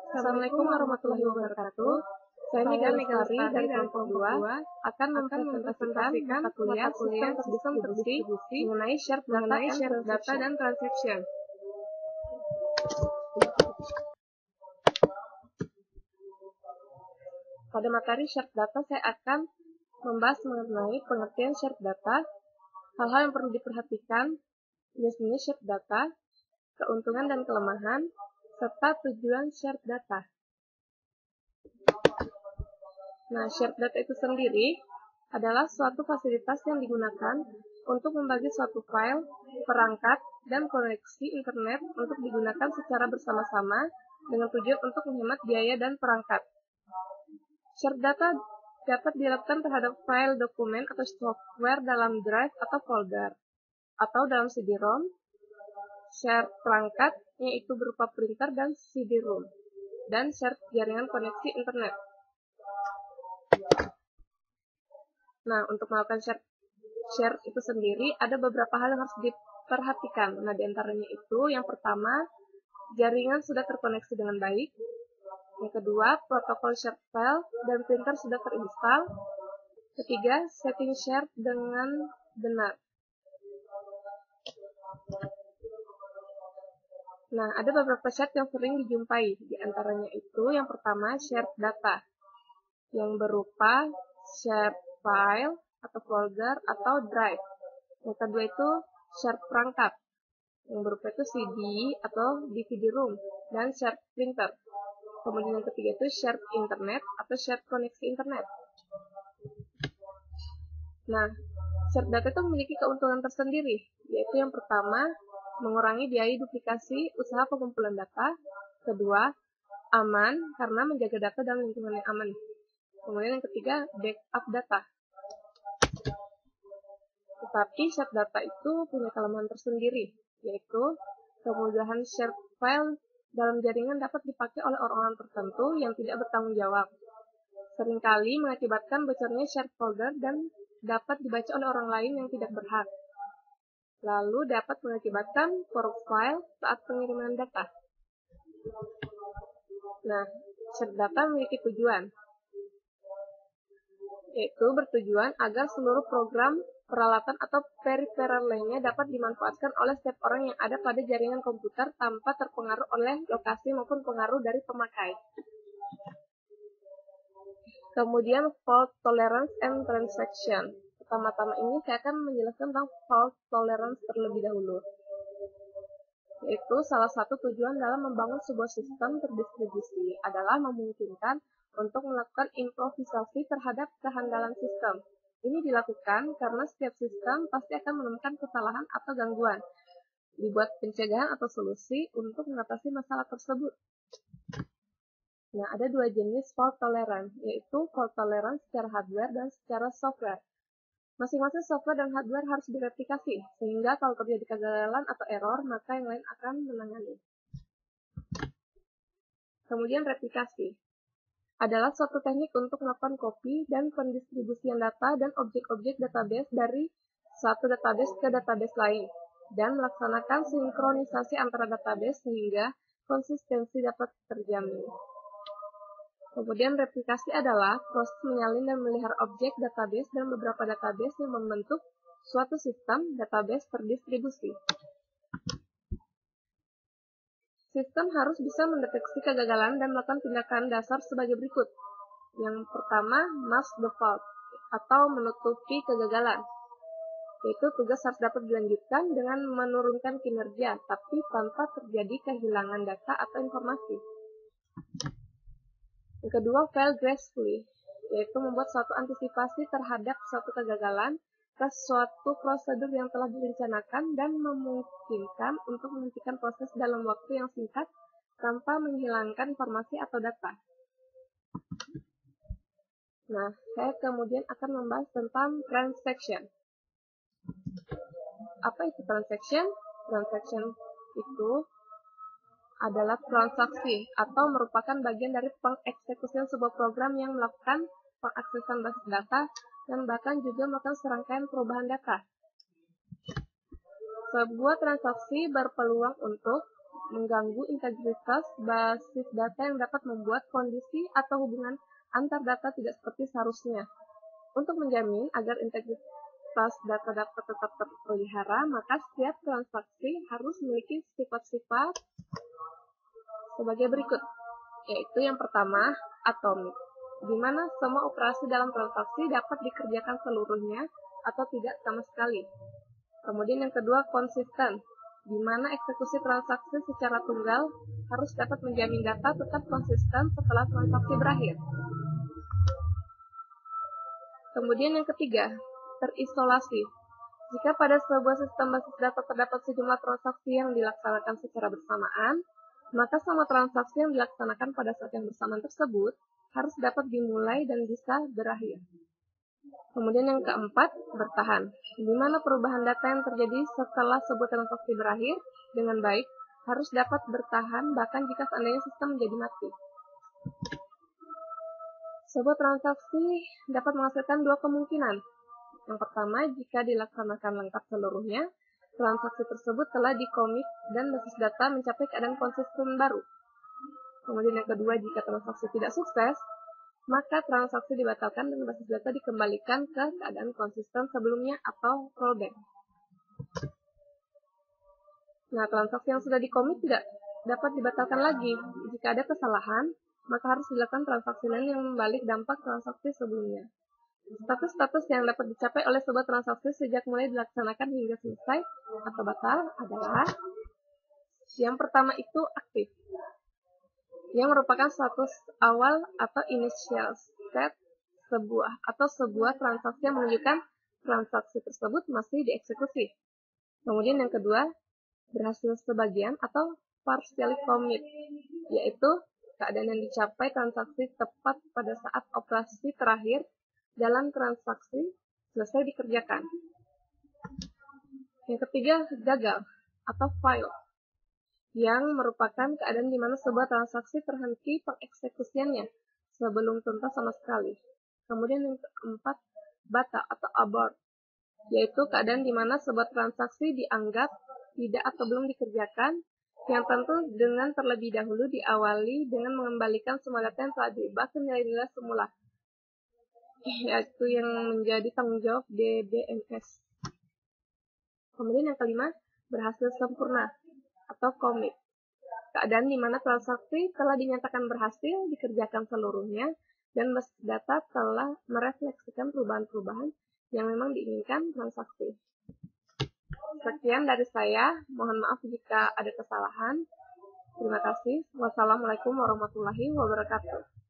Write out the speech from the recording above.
Assalamualaikum warahmatullahi wabarakatuh. Saya Mega Lestari dari kelompok 2 akan mempresentasikan mata kuliah sistem terdistribusi mengenai shared data dan transaction. Pada materi shared data saya akan membahas mengenai pengertian shared data, hal-hal yang perlu diperhatikan, jenis-jenis shared data, keuntungan dan kelemahan, serta tujuan shared data. Nah, shared data itu sendiri adalah suatu fasilitas yang digunakan untuk membagi suatu file, perangkat, dan koneksi internet untuk digunakan secara bersama-sama dengan tujuan untuk menghemat biaya dan perangkat. Shared data dapat dilakukan terhadap file, dokumen, atau software dalam drive atau folder, atau dalam CD-ROM, shared perangkat, yaitu berupa printer dan CD-ROM, dan shared jaringan koneksi internet. Nah, untuk melakukan share itu sendiri, ada beberapa hal yang harus diperhatikan. Nah, diantaranya itu, yang pertama, jaringan sudah terkoneksi dengan baik. Yang kedua, protokol share file dan printer sudah terinstall. Ketiga, setting share dengan benar. Nah, ada beberapa shared yang sering dijumpai. Di antaranya itu, yang pertama, shared data, yang berupa shared file atau folder atau drive. Yang kedua itu shared perangkat, yang berupa itu CD atau DVD-ROM, dan shared printer. Kemudian yang ketiga itu shared internet atau shared koneksi internet. Nah, shared data itu memiliki keuntungan tersendiri, yaitu yang pertama, mengurangi biaya duplikasi usaha pengumpulan data. Kedua, aman karena menjaga data dalam lingkungan yang aman. Kemudian yang ketiga, backup data. Tetapi shared data itu punya kelemahan tersendiri, yaitu kemudahan shared file dalam jaringan dapat dipakai oleh orang-orang tertentu yang tidak bertanggung jawab. Seringkali mengakibatkan bocornya shared folder dan dapat dibaca oleh orang lain yang tidak berhak. Lalu dapat mengakibatkan korup file saat pengiriman data. Nah, shared data memiliki tujuan, yaitu bertujuan agar seluruh program, peralatan, atau periferal lainnya dapat dimanfaatkan oleh setiap orang yang ada pada jaringan komputer tanpa terpengaruh oleh lokasi maupun pengaruh dari pemakai. Kemudian fault tolerance and transaction. Pertama-tama ini saya akan menjelaskan tentang fault tolerance terlebih dahulu. Yaitu salah satu tujuan dalam membangun sebuah sistem terdistribusi adalah memungkinkan untuk melakukan improvisasi terhadap kehandalan sistem. Ini dilakukan karena setiap sistem pasti akan menemukan kesalahan atau gangguan. Dibuat pencegahan atau solusi untuk mengatasi masalah tersebut. Nah, ada dua jenis fault tolerance, yaitu fault tolerance secara hardware dan secara software. Masing-masing software dan hardware harus direplikasi, sehingga kalau terjadi kegagalan atau error, maka yang lain akan menangani. Kemudian replikasi adalah suatu teknik untuk melakukan copy dan pendistribusian data dan objek-objek database dari satu database ke database lain, dan melaksanakan sinkronisasi antara database sehingga konsistensi dapat terjamin. Kemudian replikasi adalah proses menyalin dan memelihara objek database dan beberapa database yang membentuk suatu sistem database terdistribusi. Sistem harus bisa mendeteksi kegagalan dan melakukan tindakan dasar sebagai berikut. Yang pertama, mask the fault, atau menutupi kegagalan. Yaitu tugas harus dapat dilanjutkan dengan menurunkan kinerja, tapi tanpa terjadi kehilangan data atau informasi. Yang kedua, fail gracefully, yaitu membuat suatu antisipasi terhadap suatu kegagalan ke suatu prosedur yang telah direncanakan dan memungkinkan untuk menghentikan proses dalam waktu yang singkat tanpa menghilangkan informasi atau data. Nah, saya kemudian akan membahas tentang transaction. Apa itu transaction? Transaction itu adalah transaksi atau merupakan bagian dari pengeksekusian sebuah program yang melakukan pengaksesan basis data dan bahkan juga melakukan serangkaian perubahan data. Sebuah transaksi berpeluang untuk mengganggu integritas basis data yang dapat membuat kondisi atau hubungan antar data tidak seperti seharusnya. Untuk menjamin agar integritas data-data tetap terpelihara, maka setiap transaksi harus memiliki sifat-sifat sebagai berikut, yaitu yang pertama, atomik, di mana semua operasi dalam transaksi dapat dikerjakan seluruhnya atau tidak sama sekali. Kemudian yang kedua, konsisten, di mana eksekusi transaksi secara tunggal harus dapat menjamin data tetap konsisten setelah transaksi berakhir. Kemudian yang ketiga, terisolasi. Jika pada sebuah sistem basis data terdapat sejumlah transaksi yang dilaksanakan secara bersamaan, maka semua transaksi yang dilaksanakan pada saat yang bersamaan tersebut harus dapat dimulai dan bisa berakhir. Kemudian yang keempat, bertahan, di mana perubahan data yang terjadi setelah sebuah transaksi berakhir dengan baik harus dapat bertahan bahkan jika seandainya sistem menjadi mati. Sebuah transaksi dapat menghasilkan dua kemungkinan. Yang pertama, jika dilaksanakan lengkap seluruhnya, transaksi tersebut telah dikomit dan basis data mencapai keadaan konsisten baru. Kemudian yang kedua, jika transaksi tidak sukses, maka transaksi dibatalkan dan basis data dikembalikan ke keadaan konsisten sebelumnya atau rollback. Nah, transaksi yang sudah dikomit tidak dapat dibatalkan lagi. Jika ada kesalahan, maka harus dilakukan transaksi lain yang membalik dampak transaksi sebelumnya. Status-status yang dapat dicapai oleh sebuah transaksi sejak mulai dilaksanakan hingga selesai atau batal adalah yang pertama itu aktif, yang merupakan status awal atau initial state sebuah transaksi yang menunjukkan transaksi tersebut masih dieksekusi. Kemudian yang kedua, berhasil sebagian atau partially commit, yaitu keadaan yang dicapai transaksi tepat pada saat operasi terakhir dalam transaksi selesai dikerjakan. Yang ketiga, gagal atau fail, yang merupakan keadaan di mana sebuah transaksi terhenti pengeksekusiannya sebelum tuntas sama sekali. Kemudian yang keempat, batal atau abort, yaitu keadaan di mana sebuah transaksi dianggap tidak atau belum dikerjakan, yang tentu dengan terlebih dahulu diawali dengan mengembalikan semua data yang telah diubah ke nilai-nilai semula, yaitu yang menjadi tanggung jawab DBMS. Kemudian yang kelima, berhasil sempurna atau commit, keadaan di mana transaksi telah dinyatakan berhasil dikerjakan seluruhnya dan basis data telah merefleksikan perubahan-perubahan yang memang diinginkan transaksi. Sekian dari saya, mohon maaf jika ada kesalahan. Terima kasih. Wassalamualaikum warahmatullahi wabarakatuh.